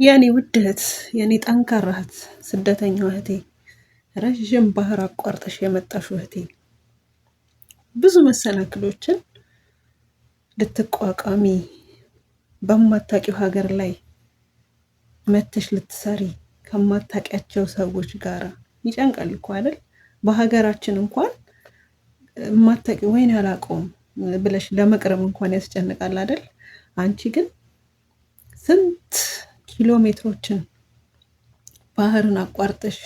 የኔ ውድ እህት፣ የኔ ጠንካራ እህት፣ ስደተኛዋ እህቴ፣ ረዥም ባህር አቋርጠሽ የመጣሽው እህቴ፣ ብዙ መሰናክሎችን ልትቋቋሚ በማታውቂው ሀገር ላይ መተሽ ልትሰሪ ከማታውቂያቸው ሰዎች ጋር ይጨንቃል እኮ አይደል? በሀገራችን እንኳን ማታውቂው ወይኔ አላውቀውም ብለሽ ለመቅረብ እንኳን ያስጨንቃል አይደል? አንቺ ግን ስንት ኪሎ ሜትሮችን ባህርን አቋርጠሽ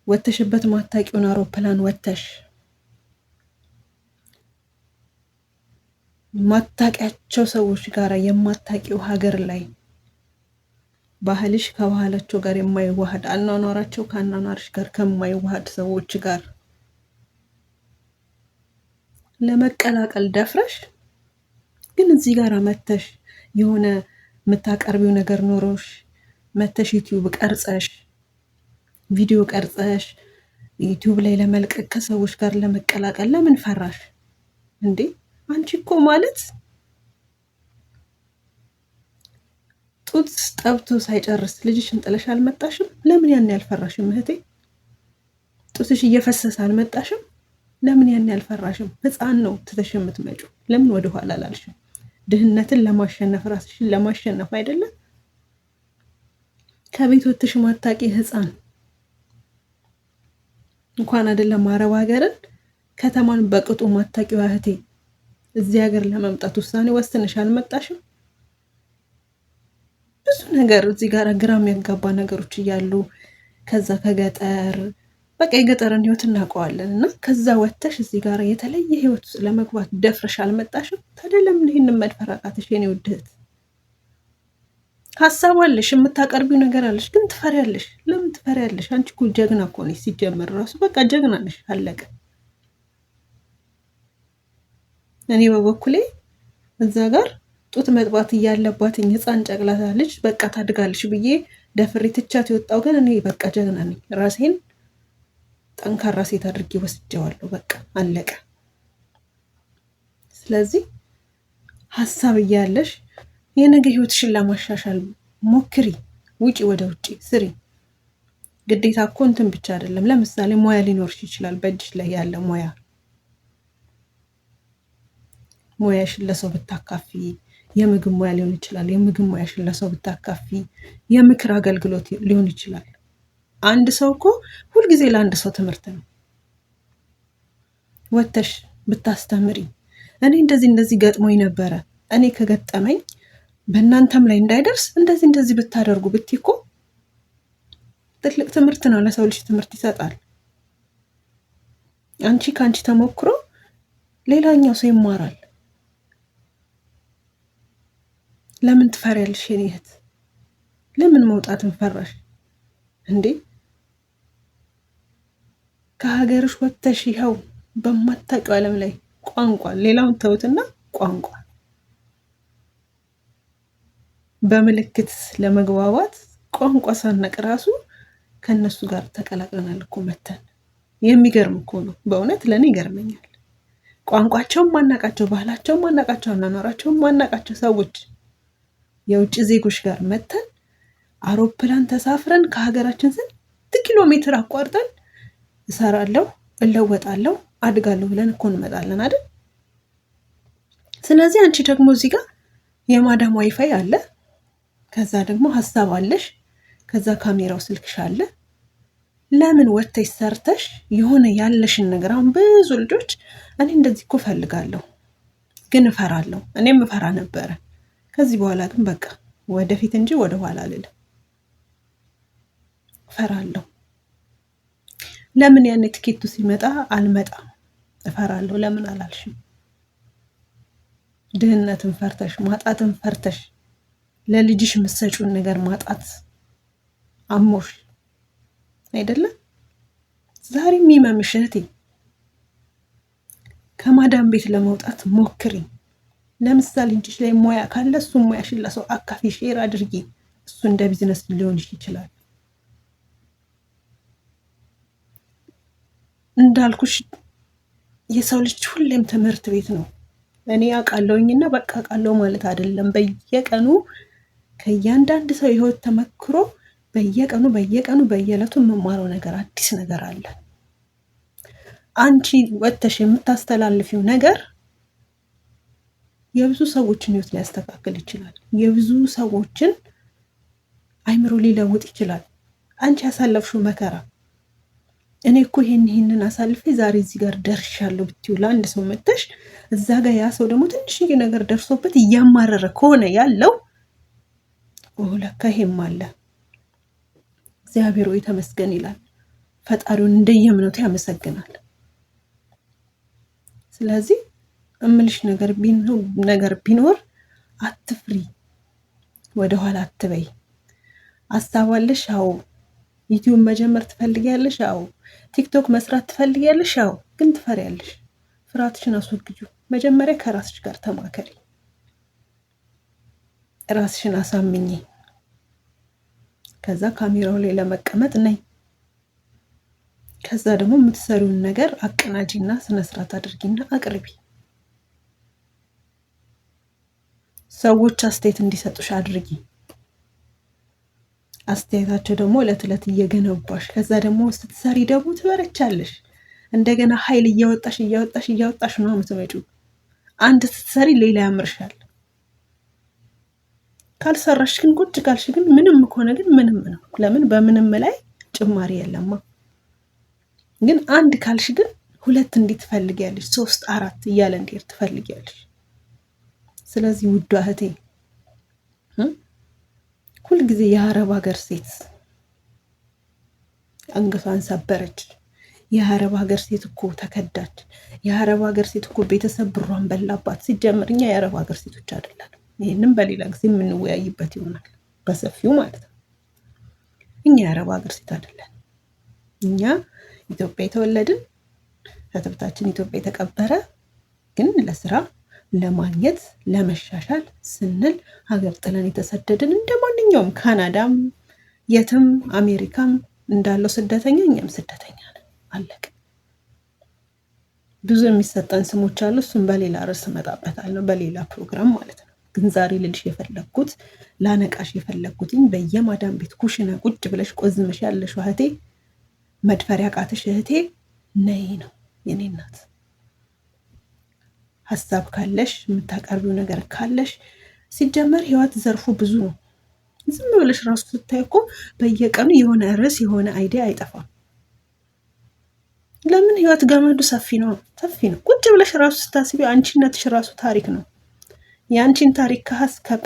ወተሽበት ማታውቂውን አውሮፕላን ወተሽ ማታውቂያቸው ሰዎች ጋር የማታውቂው ሀገር ላይ ባህልሽ ከባህላቸው ጋር የማይዋሃድ አኗኗራቸው ከአኗኗርሽ ጋር ከማይዋሃድ ሰዎች ጋር ለመቀላቀል ደፍረሽ ግን እዚህ ጋር መተሽ የሆነ የምታቀርቢው ነገር ኖሮሽ መተሽ ዩቲዩብ ቀርጸሽ ቪዲዮ ቀርጸሽ ዩቲዩብ ላይ ለመልቀቅ ከሰዎች ጋር ለመቀላቀል ለምን ፈራሽ እንዴ? አንቺ እኮ ማለት ጡት ጠብቶ ሳይጨርስ ልጅሽን ጥለሽ አልመጣሽም? ለምን ያን ያልፈራሽም እህቴ? ጡትሽ እየፈሰሰ አልመጣሽም? ለምን ያን ያልፈራሽም? ህፃን ነው ትተሽ የምትመጪው። ለምን ወደ ኋላ አላልሽም? ድህነትን ለማሸነፍ ራስሽን ለማሸነፍ አይደለም? ከቤት ወጥተሽ ማታቂ ህፃን እንኳን አይደለም አረብ ሀገርን ከተማን በቅጡ ማታቂው እህቴ እዚህ ሀገር ለመምጣት ውሳኔ ወስነሽ አልመጣሽም? ብዙ ነገር እዚህ ጋር ግራ የሚያጋባ ነገሮች እያሉ ከዛ ከገጠር በቃ የገጠርን ህይወት እናውቀዋለን እና ከዛ ወጥተሽ እዚህ ጋር የተለየ ህይወት ውስጥ ለመግባት ደፍረሽ አልመጣሽም? ታዲያ ለምን ይሄንን መድፈር አቃተሽ የኔ ውድ እህት? ሀሳብ አለሽ፣ የምታቀርቢው ነገር አለሽ፣ ግን ትፈሪያለሽ። ለምን ትፈሪያለሽ? አንቺ እኮ ጀግና እኮ ነሽ። ሲጀመር ራሱ በቃ ጀግና ነሽ፣ አለቀ። እኔ በበኩሌ እዛ ጋር ጡት መጥባት እያለባትኝ ህፃን ጨቅላ ልጅ በቃ ታድጋለሽ ብዬ ደፍሬ ትቻት የወጣው ግን እኔ በቃ ጀግና ነኝ። ራሴን ጠንካራ ሴት አድርጌ ወስጀዋለሁ። በቃ አለቀ። ስለዚህ ሀሳብ እያለሽ የነገ ህይወትሽን ለማሻሻል ሞክሪ። ውጪ፣ ወደ ውጪ ስሪ። ግዴታ እኮ እንትን ብቻ አይደለም። ለምሳሌ ሙያ ሊኖርሽ ይችላል። በእጅሽ ላይ ያለ ሙያሽን ለሰው ብታካፊ፣ የምግብ ሙያ ሊሆን ይችላል። የምግብ ሙያሽን ለሰው ብታካፊ፣ የምክር አገልግሎት ሊሆን ይችላል። አንድ ሰው እኮ ሁልጊዜ ለአንድ ሰው ትምህርት ነው። ወተሽ ብታስተምሪ፣ እኔ እንደዚህ ገጥሞኝ ነበረ፣ እኔ ከገጠመኝ በእናንተም ላይ እንዳይደርስ እንደዚህ ብታደርጉ ብትይ እኮ ትልቅ ትምህርት ነው። ለሰው ልጅ ትምህርት ይሰጣል። አንቺ ከአንቺ ተሞክሮ ሌላኛው ሰው ይማራል። ለምን ትፈሪያለሽ የኔ እህት? ለምን መውጣትን ፈራሽ እንዴ? ከሀገርሽ ወጥተሽ ይኸው በማታውቂው ዓለም ላይ ቋንቋ፣ ሌላውን ተውትና ቋንቋ በምልክት ለመግባባት ቋንቋ ሳናቅ ራሱ ከነሱ ጋር ተቀላቅለናል እኮ መተን። የሚገርም እኮ ነው በእውነት ለእኔ ይገርመኛል። ቋንቋቸውን ማናቃቸው፣ ባህላቸውን ማናቃቸው፣ አኗኗራቸውን ማናቃቸው ሰዎች የውጭ ዜጎች ጋር መተን አውሮፕላን ተሳፍረን ከሀገራችን ስንት ኪሎ ሜትር አቋርጠን እሰራለሁ፣ እለወጣለሁ፣ አድጋለሁ ብለን እኮ እንመጣለን አይደል? ስለዚህ አንቺ ደግሞ እዚህ ጋር የማዳም ዋይፋይ አለ፣ ከዛ ደግሞ ሀሳብ አለሽ፣ ከዛ ካሜራው ስልክሽ አለ። ለምን ወጥተሽ ሰርተሽ የሆነ ያለሽን ነገር። አሁን ብዙ ልጆች እኔ እንደዚህ እኮ ፈልጋለሁ ግን እፈራለሁ። እኔም እፈራ ነበረ። ከዚህ በኋላ ግን በቃ ወደፊት እንጂ ወደ ኋላ አልልም። እፈራለሁ። ለምን ያኔ ትኬቱ ሲመጣ አልመጣም? እፈራለሁ። ለምን አላልሽም? ድህነትን ፈርተሽ፣ ማጣትን ፈርተሽ፣ ለልጅሽ የምትሰጪውን ነገር ማጣት አሞሽ አይደለም? ዛሬ የሚመምሽ እህቴ ከማዳም ቤት ለመውጣት ሞክሪ። ለምሳሌ እጅሽ ላይ ሙያ ካለ እሱ ሙያሽን ለሰው አካፊ፣ ሼር አድርጊ። እሱ እንደ ቢዝነስ ሊሆን ይችላል። እንዳልኩሽ የሰው ልጅ ሁሌም ትምህርት ቤት ነው። እኔ አውቃለሁኝና በቃ አውቃለሁ ማለት አይደለም። በየቀኑ ከእያንዳንድ ሰው የህይወት ተመክሮ በየቀኑ በየዕለቱ የምማረው ነገር አዲስ ነገር አለ። አንቺ ወጥተሽ የምታስተላልፊው ነገር የብዙ ሰዎችን ህይወት ሊያስተካክል ይችላል። የብዙ ሰዎችን አይምሮ ሊለውጥ ይችላል። አንቺ ያሳለፍሽው መከራ እኔ እኮ ይሄንን አሳልፌ ዛሬ እዚህ ጋር ደርሻለሁ ብትዩ ለአንድ ሰው መጥተሽ እዛ ጋር ያ ሰው ደግሞ ትንሽዬ ነገር ደርሶበት እያማረረ ከሆነ ያለው ለካ ይሄም አለ፣ እግዚአብሔር ሆይ ተመስገን ይላል። ፈጣሪውን እንደየእምነቱ ያመሰግናል። ስለዚህ እምልሽ ነገር ቢኖር አትፍሪ፣ ወደኋላ አትበይ። አስታዋለሽ? አዎ። ዩቲዩብ መጀመር ትፈልጊያለሽ? አዎ። ቲክቶክ መስራት ትፈልጊያለሽ? አዎ። ግን ትፈሪያለሽ። ፍርሃትሽን አስወግጁ። መጀመሪያ ከራስሽ ጋር ተማከሪ፣ ራስሽን አሳምኚ። ከዛ ካሜራው ላይ ለመቀመጥ ነይ። ከዛ ደግሞ የምትሰሪውን ነገር አቀናጂና ስነስርዓት አድርጊና አቅርቢ። ሰዎች አስተያየት እንዲሰጡሽ አድርጊ። አስተያየታቸው ደግሞ ዕለት ዕለት እየገነባሽ፣ ከዛ ደግሞ ስትሰሪ ደግሞ ትበረቻለሽ። እንደገና ኃይል እያወጣሽ ነው የምትመጪው። አንድ ስትሰሪ ሌላ ያምርሻል። ካልሰራሽ ግን ቁጭ ካልሽ ግን ምንም ከሆነ ግን ምንም ነው። ለምን በምንም ላይ ጭማሪ የለማ። ግን አንድ ካልሽ ግን ሁለት እንዴት ትፈልጊያለሽ? 3 4 እያለ እንዴት ትፈልጊያለሽ? ስለዚህ ውዷ እህቴ ሁልጊዜ የአረብ ሀገር ሴት አንገቷን ሰበረች፣ የአረብ ሀገር ሴት እኮ ተከዳች፣ የአረብ ሀገር ሴት እኮ ቤተሰብ ብሯን በላባት። ሲጀምር እኛ የአረብ ሀገር ሴቶች አይደለም። ይህንም በሌላ ጊዜ የምንወያይበት ይሆናል በሰፊው ማለት ነው። እኛ የአረብ ሀገር ሴት አይደለን። እኛ ኢትዮጵያ የተወለድን ከትብታችን ኢትዮጵያ የተቀበረ ግን ለስራ ለማግኘት ለመሻሻል ስንል ሀገር ጥለን የተሰደድን እንደ ማንኛውም ካናዳም የትም አሜሪካም እንዳለው ስደተኛ እኛም ስደተኛ ነን። አለቅ። ብዙ የሚሰጠን ስሞች አሉ። እሱም በሌላ ርዕስ እመጣበታለሁ በሌላ ፕሮግራም ማለት ነው። ግን ዛሬ ልልሽ የፈለግኩት ላነቃሽ የፈለግኩትኝ በየማዳም ቤት ኩሽና ቁጭ ብለሽ ቆዝመሽ ያለሽ እህቴ፣ መድፈሪያ ቃትሽ እህቴ ነይ ነው የኔ እናት። ሀሳብ ካለሽ የምታቀርቢው ነገር ካለሽ ሲጀመር ህይወት ዘርፉ ብዙ ነው። ዝም ብለሽ ራሱ ስታይ እኮ በየቀኑ የሆነ ርዕስ የሆነ አይዲያ አይጠፋም። ለምን? ህይወት ገመዱ ሰፊ ነው። ቁጭ ብለሽ ራሱ ስታስቢ አንቺነትሽ ራሱ ታሪክ ነው። የአንቺን ታሪክ ከሀስከፐ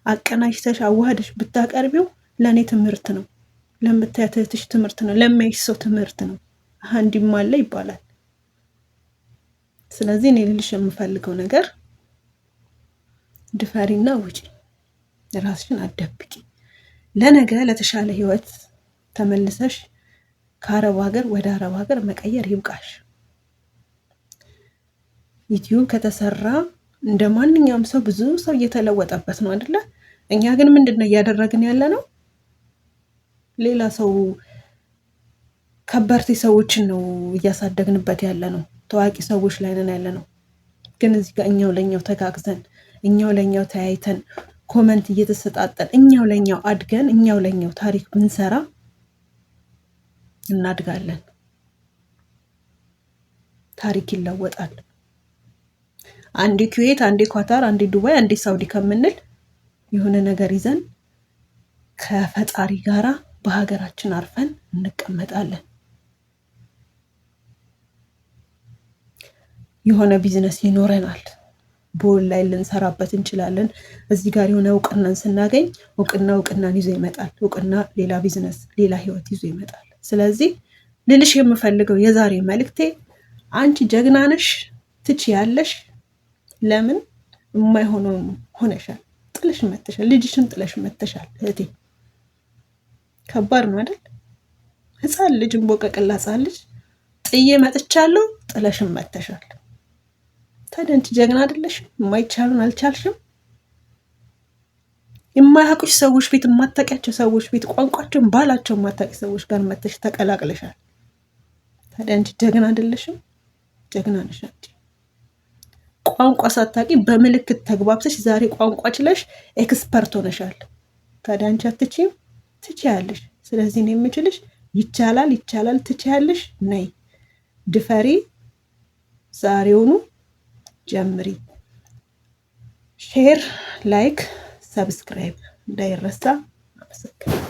አቀናጅተሽ አዋህደሽ ብታቀርቢው ለእኔ ትምህርት ነው፣ ለምታያት እህትሽ ትምህርት ነው፣ ለሚያይሽ ሰው ትምህርት ነው። እንዲህም አለ ይባላል። ስለዚህ እኔ ልልሽ የምፈልገው ነገር ድፈሪና ውጪ፣ ራስሽን አትደብቂ። ለነገ ለተሻለ ህይወት ተመልሰሽ ከአረብ ሀገር ወደ አረብ ሀገር መቀየር ይብቃሽ። ዩቲዩብ ከተሰራ እንደ ማንኛውም ሰው ብዙ ሰው እየተለወጠበት ነው አይደለ? እኛ ግን ምንድነው እያደረግን ያለ ነው? ሌላ ሰው ከበርቴ ሰዎችን ነው እያሳደግንበት ያለ ነው። ታዋቂ ሰዎች ላይ ነን ያለ ነው። ግን እዚህ ጋር እኛው ለኛው ተጋግዘን እኛው ለኛው ተያይተን ኮመንት እየተሰጣጠን እኛው ለኛው አድገን እኛው ለኛው ታሪክ ብንሰራ እናድጋለን። ታሪክ ይለወጣል። አንዴ ኩዌት፣ አንዴ ኳታር፣ አንዴ ዱባይ፣ አንዴ ሳውዲ ከምንል የሆነ ነገር ይዘን ከፈጣሪ ጋራ በሀገራችን አርፈን እንቀመጣለን። የሆነ ቢዝነስ ይኖረናል። በኦንላይን ልንሰራበት እንችላለን። እዚህ ጋር የሆነ እውቅናን ስናገኝ እውቅናን ይዞ ይመጣል። እውቅና ሌላ ቢዝነስ፣ ሌላ ህይወት ይዞ ይመጣል። ስለዚህ ልልሽ የምፈልገው የዛሬ መልእክቴ አንቺ ጀግና ነሽ፣ ትችያለሽ። ለምን የማይሆነው ሆነሻል፣ ጥለሽ መተሻል፣ ልጅሽን ጥለሽ መተሻል። እህቴ ከባድ ነው አይደል? ህፃን ልጅ እንቦቀቅላ ህፃን ልጅ ጥዬ መጥቻለሁ፣ ጥለሽን መተሻል። ታዲያ አንቺ ጀግና አይደለሽም? የማይቻሉን አልቻልሽም። የማያውቁሽ ሰዎች ቤት፣ የማታውቂያቸው ሰዎች ቤት፣ ቋንቋቸውን ባላቸው የማታውቂ ሰዎች ጋር መተሽ ተቀላቅለሻል። ታዲያ አንቺ ጀግና አይደለሽም? ጀግና ነሽ አንቺ። ቋንቋ ሳታውቂ በምልክት ተግባብተሽ ዛሬ ቋንቋ ችለሽ ኤክስፐርት ሆነሻል። ታዲያ አንቺ አትችይም? ትችያለሽ። ስለዚህ ነው የምችልሽ። ይቻላል፣ ይቻላል፣ ትችያለሽ። ነይ ድፈሪ፣ ዛሬውኑ ጀምሪ። ሼር፣ ላይክ፣ ሰብስክራይብ እንዳይረሳ። አመሰግናለሁ።